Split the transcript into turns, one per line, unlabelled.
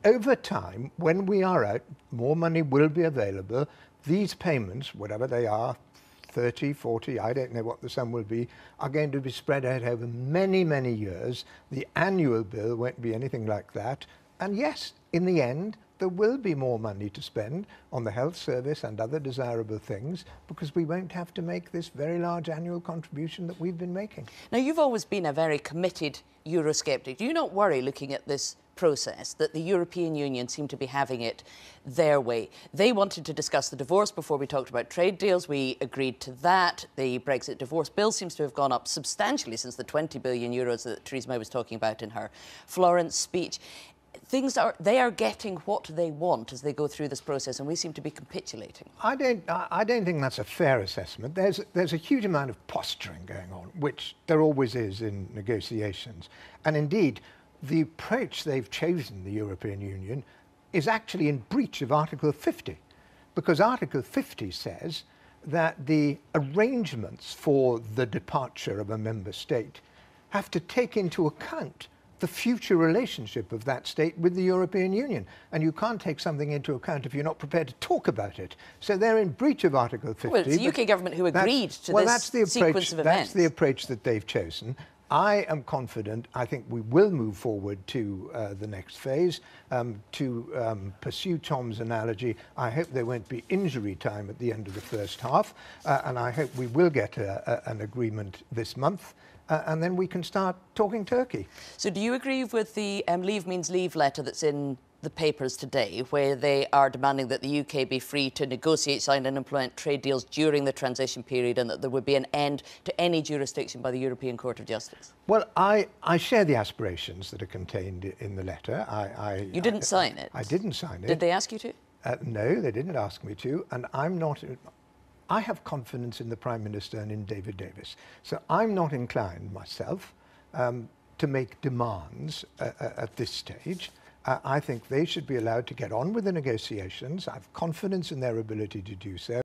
over time, when we are out, more money will be available. These payments, whatever they are, 30, 40, I don't know what the sum will be, are going to be spread out over many, many years. The annual bill won't be anything like that. And yes, in the end, there will be more money to spend on the health service and other desirable things because we won't have to make this very large annual contribution that we've been making.
Now, you've always been a very committed Eurosceptic. Do you not worry, looking at this process, that the European Union seem to be having it their way? They wanted to discuss the divorce before we talked about trade deals. We agreed to that. The Brexit divorce bill seems to have gone up substantially since the 20 billion euros that Theresa May was talking about in her Florence speech. They are getting what they want as they go through this process, and we seem to be capitulating. I
don't think that's a fair assessment. There's a huge amount of posturing going on, which there always is in negotiations. And indeed, the approach they've chosen, the European Union, is actually in breach of Article 50, because Article 50 says that the arrangements for the departure of a member state have to take into account the future relationship of that state with the European Union. And you can't take something into account if you're not prepared to talk about it. So they're in breach of Article 50.
Well, it's the UK government who agreed to this sequence of events.
That's the approach that they've chosen. I am confident. I think we will move forward to the next phase. To pursue Tom's analogy, I hope there won't be injury time at the end of the first half, and I hope we will get an agreement this month. And then we can start talking Turkey.
So do you agree with the Leave Means Leave letter that's in the papers today, where they are demanding that the UK be free to negotiate, sign and implement trade deals during the transition period, and that there would be an end to any jurisdiction by the European Court of Justice?
Well, I share the aspirations that are contained in the letter.
You didn't sign it?
I didn't sign it.
Did they ask you to?
No, they didn't ask me to, and I have confidence in the Prime Minister and in David Davis. So I'm not inclined myself to make demands at this stage. I think they should be allowed to get on with the negotiations. I have confidence in their ability to do so.